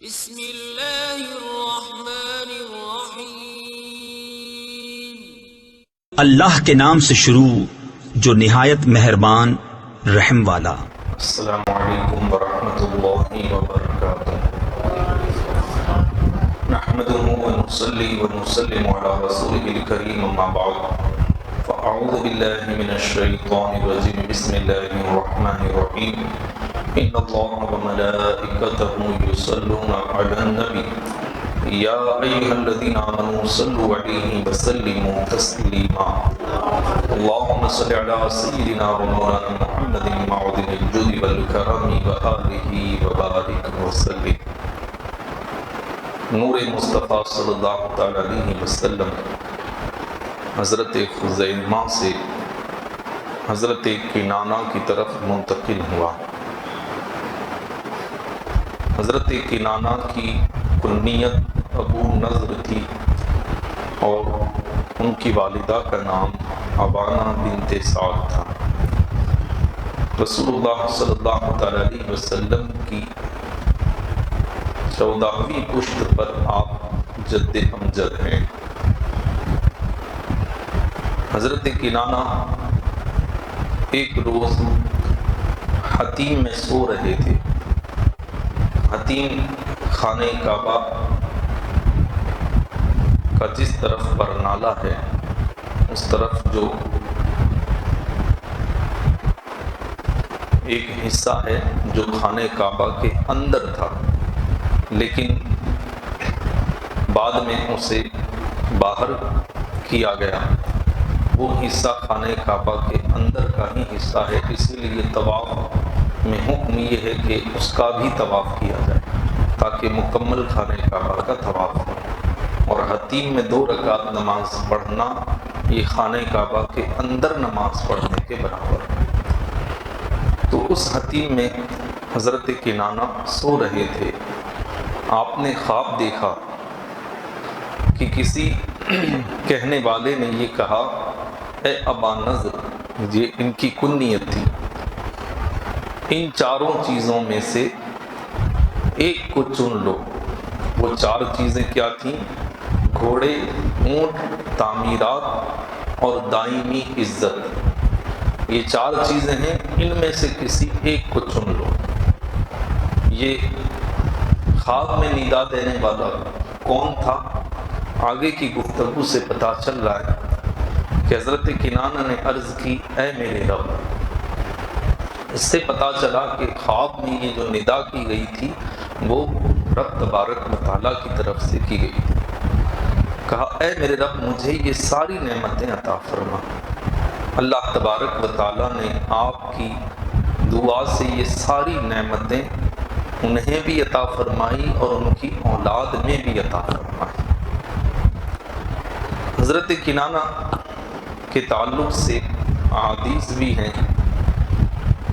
بسم اللہ الرحمن الرحیم۔ اللہ کے نام سے شروع جو نہایت مہربان رحم والا۔ السلام علیکم ورحمۃ اللہ وبرکاتہ۔ نحمده ونصلي ونسلم على رسوله الكريم اما بعد فاعوذ بالله من الشیطان الرجیم بسم اللہ الرحمن الرحیم ان اللہ وملائکته یصلون علی النبی یا ایها الذین آمنوا صلوا علیہ وسلموا تسلیما اللهم صل على سيدنا ومولانا محمد معدن الجود والكرم وآله وبارك وسلم۔ نور مصطفیٰ صلی اللہ تعالی علیہ وسلم حضرت خزیمہ سے حضرت کنانہ کی طرف منتقل ہوا۔ حضرت کنانہ کی کنیت ابو نضر تھی اور ان کی والدہ کا نام عوانہ بنت سعد تھا۔ رسول اللہ صلی اللہ تعالی علیہ وسلم کی 14ویں پشت پر آپ جد امجد ہیں۔ حضرت کنانہ ایک روز حتیم میں سو رہے تھے۔ حتیم خانہ کعبہ کا جس طرف برنالہ ہے اس طرف جو ایک حصہ ہے جو خانہ کعبہ کے اندر تھا، لیکن بعد میں اسے باہر کیا گیا۔ وہ حصہ خانہ کعبہ کے اندر کا ہی حصہ ہے، اسی لیے طواف میں حکم یہ ہے کہ اس کا بھی طواف کیا جائے تاکہ مکمل خانہ کعبہ کا طواف ہو۔ اور حتیم میں 2 رکعت نماز پڑھنا یہ خانہ کعبہ کے اندر نماز پڑھنے کے برابر ہے۔ تو اس حتیم میں حضرت کنانہ سو رہے تھے۔ آپ نے خواب دیکھا کہ کسی کہنے والے نے یہ کہا، اے ابا نضر، یہ ان کی کنیت تھی، ان 4 چیزوں میں سے ایک کو چن لو۔ وہ 4 چیزیں کیا تھیں؟ گھوڑے، اونٹ، تعمیرات اور دائمی عزت۔ یہ 4 چیزیں ہیں، ان میں سے کسی ایک کو چن لو۔ یہ خواب میں ندا دینے والا کون تھا؟ آگے کی گفتگو سے پتہ چل رہا ہے کہ حضرت کنانہ نے عرض کی، اے میرے رب۔ اس سے پتہ چلا کہ خواب میں یہ جو ندا کی گئی تھی وہ رب تبارک و تعالیٰ کی طرف سے کی گئی تھی۔ کہا، اے میرے رب، مجھے یہ ساری نعمتیں عطا فرما۔ اللہ تبارک و تعالیٰ نے آپ کی دعا سے یہ ساری نعمتیں انہیں بھی عطا فرمائی اور ان کی اولاد میں بھی عطا فرمائی۔ حضرت کنانہ کے تعلق سے احادیث بھی ہیں۔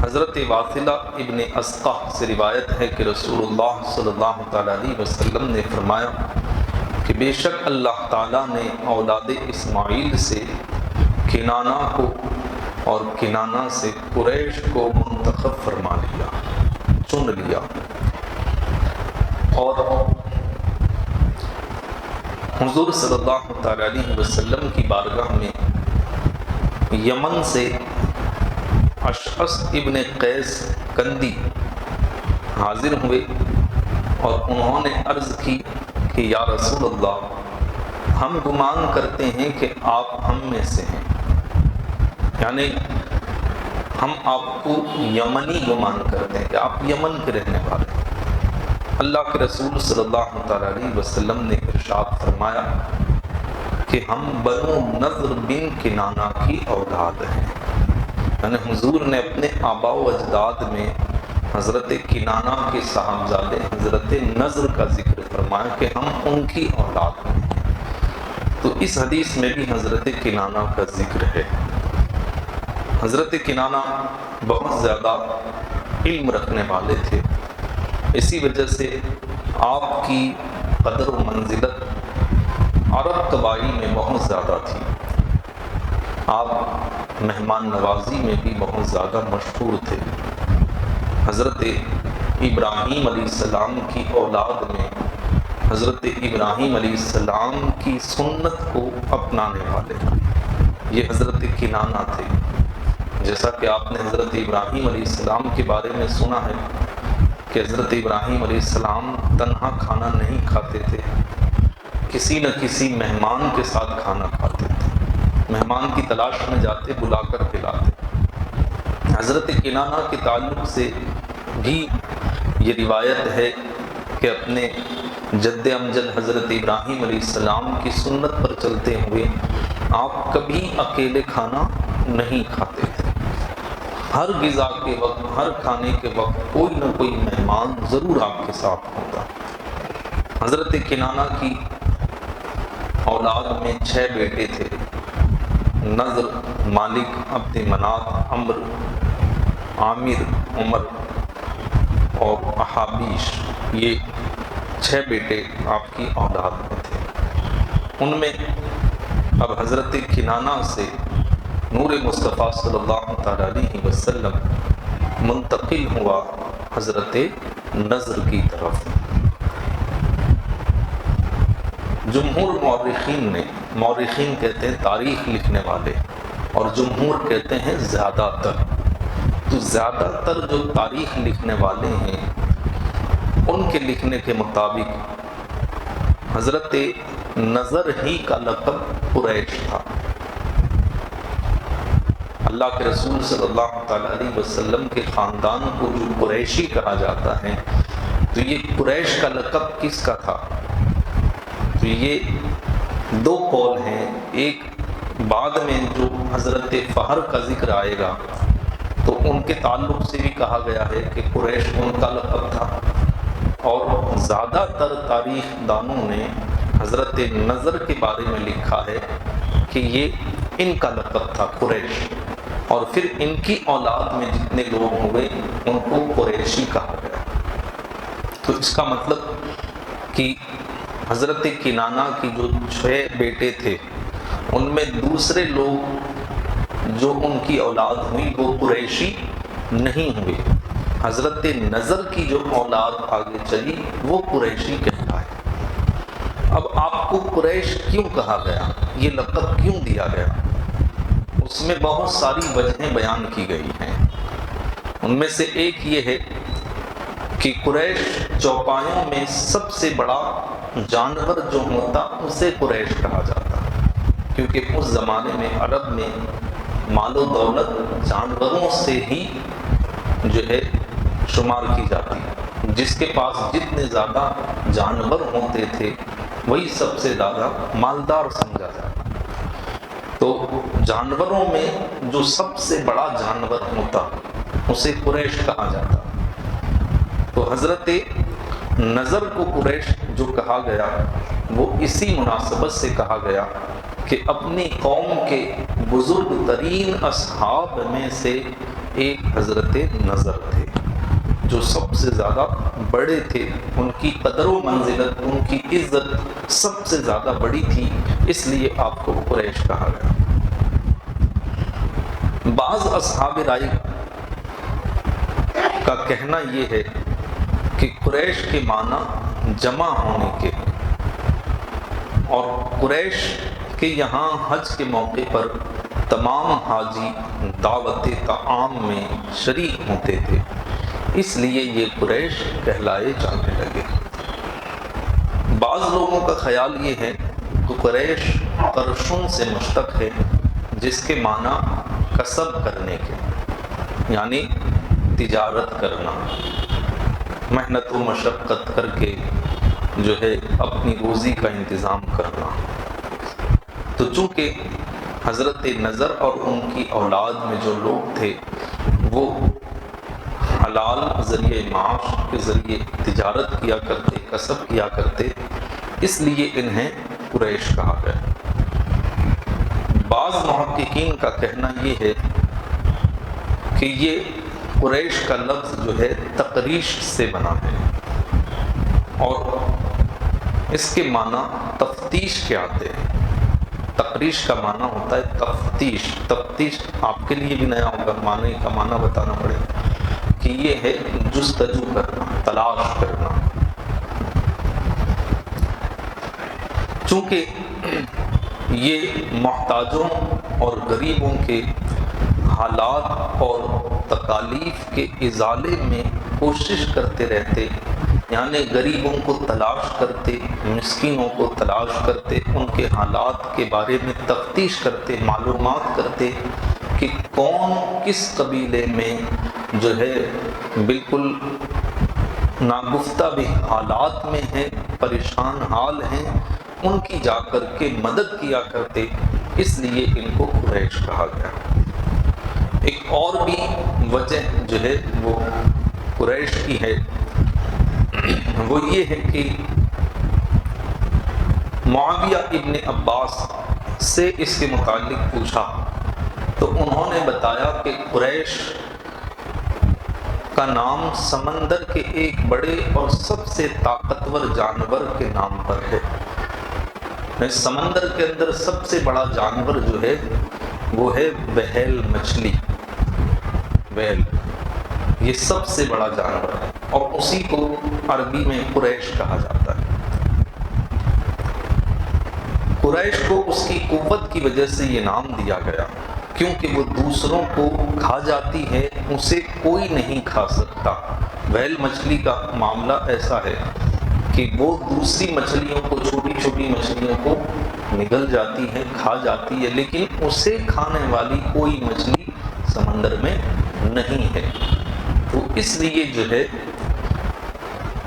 حضرت واثلہ ابن اسقع سے روایت ہے کہ رسول اللہ صلی اللہ تعالی علیہ وسلم نے فرمایا کہ بے شک اللہ تعالیٰ نے اولاد اسماعیل سے کنانہ کو اور کنانہ سے قریش کو منتخب فرما لیا، چن لیا۔ اور حضور صلی اللہ تعالی علیہ وسلم کی بارگاہ میں یمن سے اشعث ابن قیس کندی حاضر ہوئے اور انہوں نے عرض کی کہ یا رسول اللہ، ہم گمان کرتے ہیں کہ آپ ہم میں سے ہیں، یعنی ہم آپ کو یمنی گمان کرتے ہیں کہ آپ یمن کے رہنے والے ہیں۔ اللہ کے رسول صلی اللہ تعالی علیہ وسلم نے ارشاد فرمایا کہ ہم بنو نضر بن کنانہ کی اولاد ہیں، یعنی حضور نے اپنے آباء و اجداد میں حضرت کنانہ کے صاحبزادے حضرت نضر کا ذکر فرمایا کہ ہم ان کی اولاد ہیں۔ تو اس حدیث میں بھی حضرت کنانہ کا ذکر ہے۔ حضرت کنانہ بہت زیادہ علم رکھنے والے تھے، اسی وجہ سے آپ کی قدر و منزلت عرب قبائل میں بہت زیادہ تھی۔ آپ مہمان نوازی میں بھی بہت زیادہ مشہور تھے۔ حضرت ابراہیم علیہ السلام کی اولاد میں حضرت ابراہیم علیہ السلام کی سنت کو اپنانے والے، یہ حضرت کنانہ تھے۔ جیسا کہ آپ نے حضرت ابراہیم علیہ السلام کے بارے میں سنا ہے کہ حضرت ابراہیم علیہ السلام تنہا کھانا نہیں کھاتے تھے، کسی نہ کسی مہمان کے ساتھ کھانا کھاتے تھے، مہمان کی تلاش میں جاتے، بلا کر کھلاتے۔ حضرت کنانہ کے تعلق سے بھی یہ روایت ہے کہ اپنے جد امجد حضرت ابراہیم علیہ السلام کی سنت پر چلتے ہوئے آپ کبھی اکیلے کھانا نہیں کھاتے تھے، ہر غذا کے وقت، ہر کھانے کے وقت کوئی نہ کوئی مہمان ضرور آپ کے ساتھ ہوتا۔ حضرت کنانہ کی اولاد میں 6 بیٹے تھے، نضر، مالک، عبد مناف، عمر، عامر، عمر اور احابیش، یہ 6 بیٹے آپ کی اولاد میں تھے۔ ان میں اب حضرت کنانہ سے نور مصطفیٰ صلی اللہ تعالیٰ علیہ وسلم منتقل ہوا حضرت نضر کی طرف۔ جمہور مورخین کہتے ہیں تاریخ لکھنے والے، اور جمہور کہتے ہیں زیادہ تر، تو زیادہ تر جو تاریخ لکھنے والے ہیں ان کے لکھنے کے مطابق حضرت نضر ہی کا لقب قریش تھا۔ اللہ کے رسول صلی اللہ تعالیٰ علیہ وسلم کے خاندان کو جو قریشی کہا جاتا ہے، تو یہ قریش کا لقب کس کا تھا؟ تو یہ 2 قول ہیں، ایک بعد میں جو حضرت فہر کا ذکر آئے گا تو ان کے تعلق سے بھی کہا گیا ہے کہ قریش ان کا لقب تھا، اور زیادہ تر تاریخ دانوں نے حضرت نضر کے بارے میں لکھا ہے کہ یہ ان کا لقب تھا قریش، اور پھر ان کی اولاد میں جتنے لوگ ہوئے ان کو قریشی کہا گیا۔ تو اس کا مطلب کہ حضرت کنانہ کی جو 6 بیٹے تھے ان میں دوسرے لوگ جو ان کی اولاد ہوئی وہ قریشی نہیں ہوئے، حضرت نضر کی جو اولاد آگے چلی وہ قریشی کہلائے۔ اب آپ کو قریش کیوں کہا گیا، یہ لقب کیوں دیا گیا؟ اس میں بہت ساری وجہیں بیان کی گئی ہیں۔ ان میں سے ایک یہ ہے کہ قریش چوپایوں میں سب سے بڑا جانور جو ہوتا اسے قریش کہا جاتا، کیونکہ اس زمانے میں عرب میں مال و دولت جانوروں سے ہی جو ہے شمار کی جاتی، جس کے پاس جتنے زیادہ جانور ہوتے تھے وہی سب سے زیادہ مالدار سمجھا جاتا۔ تو جانوروں میں جو سب سے بڑا جانور ہوتا اسے قریش کہا جاتا۔ تو حضرت نضر کو قریش جو کہا گیا وہ اسی مناسبت سے کہا گیا کہ اپنی قوم کے بزرگ ترین اصحاب میں سے ایک حضرت نضر تھے، جو سب سے زیادہ بڑے تھے، ان کی قدر و منزلت، ان کی عزت سب سے زیادہ بڑی تھی، اس لیے آپ کو قریش کہا گیا۔ بعض اصحاب رائے کا کہنا یہ ہے کہ قریش کے معنی جمع ہونے کے، اور قریش کے یہاں حج کے موقع پر تمام حاجی دعوت طعام میں شریک ہوتے تھے، اس لیے یہ قریش کہلائے جانے لگے۔ بعض لوگوں کا خیال یہ ہے کہ قریش قرشن سے مشتق ہے، جس کے معنی کسب کرنے کے، یعنی تجارت کرنا، محنت و مشقت کر کے جو ہے اپنی روزی کا انتظام کرنا۔ تو چونکہ حضرت نضر اور ان کی اولاد میں جو لوگ تھے وہ حلال ذریعہ معاش کے ذریعے تجارت کیا کرتے، کسب کیا کرتے، اس لیے انہیں قریش کہا گیا۔ بعض محققین کا کہنا یہ ہے کہ یہ قریش کا لفظ جو ہے تقریش سے بنا ہے، اور اس کے معنی تفتیش کے آتے ہیں۔ تقریش کا معنی ہوتا ہے تفتیش۔ تفتیش آپ کے لیے بھی نیا ہوگا، معنی کا معنی بتانا پڑے کہ یہ ہے جستجو کرنا، تلاش کرنا. چونکہ یہ محتاجوں اور غریبوں کے حالات اور تکالیف کے ازالے میں کوشش کرتے رہتے، یعنی غریبوں کو تلاش کرتے، مسکینوں کو تلاش کرتے، ان کے حالات کے بارے میں تفتیش کرتے، معلومات کرتے کہ کون کس قبیلے میں جو ہے بالکل ناگفتہ بھی حالات میں ہیں، پریشان حال ہیں، ان کی جا کر کے مدد کیا کرتے. اس لیے ان کو قریش کہا گیا. ایک اور بھی وجہ جو ہے وہ قریش کی ہے، وہ یہ ہے کہ معاویہ ابن عباس سے اس کے متعلق پوچھا تو انہوں نے بتایا کہ قریش کا نام سمندر کے ایک بڑے اور سب سے طاقتور جانور کے نام پر ہے. سمندر کے اندر سب سے بڑا جانور جو ہے وہ ہے وہیل مچھلی. وہیل یہ سب سے بڑا جانور ہے اور اسی کو عربی میں قریش کہا جاتا ہے. قریش کو اس کی قوت کی وجہ سے یہ نام دیا گیا کیونکہ وہ دوسروں کو کھا جاتی ہے، اسے کوئی نہیں کھا سکتا. وہیل مچھلی کا معاملہ ایسا ہے کہ وہ دوسری مچھلیوں کو، چھوٹی چھوٹی مچھلیوں کو نگل جاتی ہے، کھا جاتی ہے، لیکن اسے کھانے والی کوئی مچھلی سمندر میں نہیں ہے. تو اس لیے جو ہے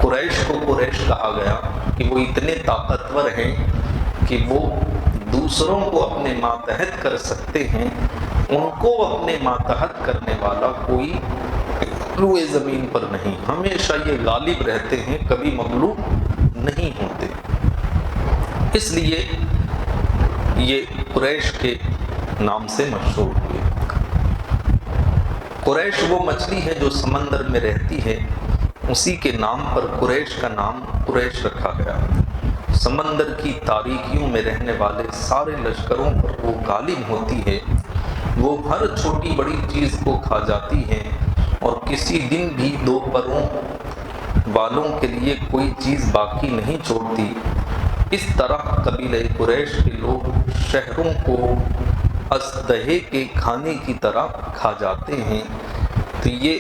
قریش کو قریش کہا گیا کہ وہ اتنے طاقتور ہیں کہ وہ دوسروں کو اپنے ماتحت کر سکتے ہیں. ان کو اپنے ماتحت کرنے والا کوئی روئے زمین پر نہیں. ہمیشہ یہ غالب رہتے ہیں، کبھی مغلوب نہیں ہوتے. اس لیے یہ قریش کے نام سے مشہور ہوئے. قریش وہ مچھلی ہے جو سمندر میں رہتی ہے، اسی کے نام پر قریش کا نام قریش رکھا گیا. سمندر کی تاریکیوں میں رہنے والے سارے لشکروں پر وہ غالب ہوتی ہے. وہ ہر چھوٹی بڑی چیز کو کھا جاتی ہے اور کسی دن بھی دو پروں والوں کے لیے کوئی چیز باقی نہیں چھوڑتی. اس طرح قبیلہ قریش کے لوگ شہروں کو اسدہے کے کھانے کی طرح کھا جاتے ہیں. تو یہ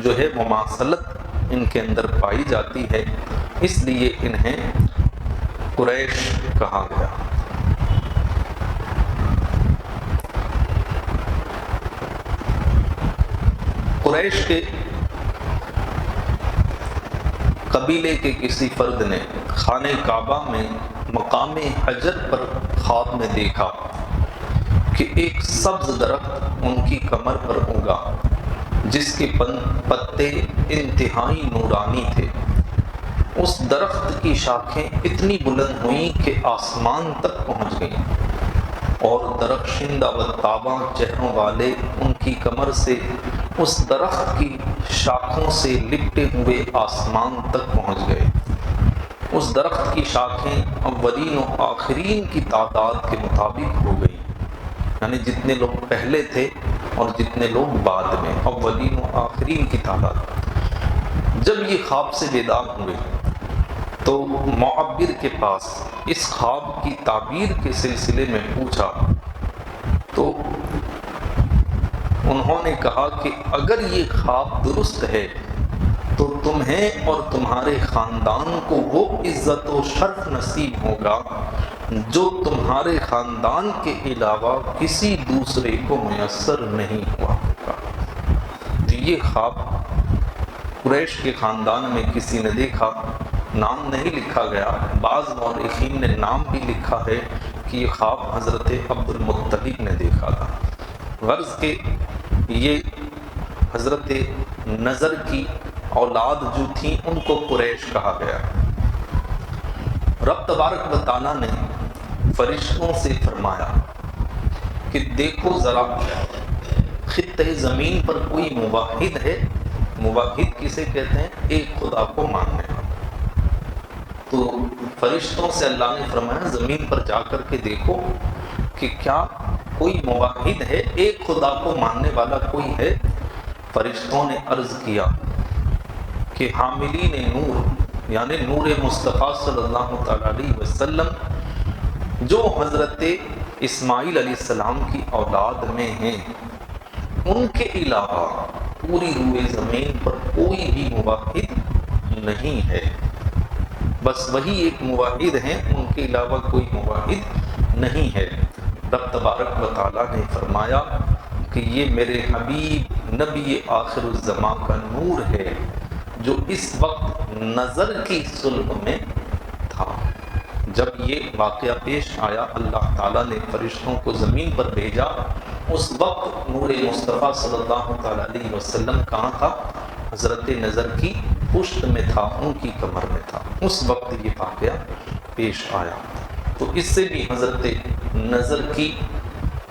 جو ہے مماثلت ان کے اندر پائی جاتی ہے، اس لیے انہیں قریش کہا گیا. قریش کے قبیلے کے کسی فرد نے خانہ کعبہ میں مقام حجر پر خواب میں دیکھا کہ ایک سبز درخت ان کی کمر پر اگا جس کے پتے انتہائی نورانی تھے. اس درخت کی شاخیں اتنی بلند ہوئیں کہ آسمان تک پہنچ گئیں اور درخشندہ و تاباں چہروں والے ان کی کمر سے اس درخت کی شاخوں سے لپٹے ہوئے آسمان تک پہنچ گئے. اس درخت کی شاخیں اولین و آخرین کی تعداد کے مطابق ہو گئی، یعنی جتنے لوگ پہلے تھے اور جتنے لوگ بعد میں، اولین و آخرین کی تعداد. جب یہ خواب سے بیدار ہوئے تو معبر کے پاس اس خواب کی تعبیر کے سلسلے میں پوچھا تو انہوں نے کہا کہ اگر یہ خواب درست ہے تو تمہیں اور تمہارے خاندان کو وہ عزت و شرف نصیب ہوگا جو تمہارے خاندان کے علاوہ کسی دوسرے کو میسر نہیں ہوا ہوگا. تو یہ خواب قریش کے خاندان میں کسی نے دیکھا، نام نہیں لکھا گیا. بعض مورخین نے نام بھی لکھا ہے کہ یہ خواب حضرت عبد المطلب نے دیکھا تھا. غرض کہ یہ حضرت نظر کی اولاد جو تھیں ان کو قریش کہا گیا. رب تبارک و تعالیٰ نے فرشتوں سے فرمایا کہ دیکھو ذرا خطۂ زمین پر کوئی موحد ہے. موحد کسے کہتے ہیں؟ ایک خدا کو ماننے والا. تو فرشتوں سے اللہ نے فرمایا زمین پر جا کر کے دیکھو کہ کیا کوئی موحد ہے، ایک خدا کو ماننے والا کوئی ہے. فرشتوں نے عرض کیا کہ حاملین نور یعنی نور مصطفیٰ صلی اللہ تعالیٰ علیہ وسلم جو حضرت اسماعیل علیہ السلام کی اولاد میں ہیں، ان کے علاوہ پوری روئے زمین پر کوئی بھی موحد نہیں ہے، بس وہی ایک موحد ہیں، ان کے علاوہ کوئی موحد نہیں ہے۔ رب تبارک و تعالیٰ نے فرمایا کہ یہ میرے حبیب نبی آخر الزمان کا نور ہے جو اس وقت نظر کی صلب میں تھا۔ جب یہ واقعہ پیش آیا، اللہ تعالیٰ نے فرشتوں کو زمین پر بھیجا، اس وقت نور مصطفیٰ صلی اللہ تعالیٰ علیہ وسلم کہاں تھا؟ حضرت نظر کی پشت میں تھا، ان کی کمر میں تھا، اس وقت یہ واقعہ پیش آیا۔ تو اس سے بھی حضرت نظر کی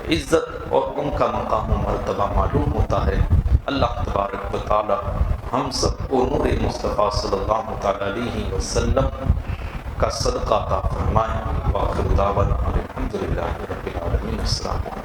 عزت اور ان کا مقام و مرتبہ معلوم ہوتا ہے۔ اللہ تبارک و تعالی ہم سب کو نور مصطفیٰ صلی اللہ تعالیٰ علیہ وسلم کا صدقہ عطا فرمائے۔ وآخر دعوانا الحمدللہ رب العالمین۔ السلام علیکم۔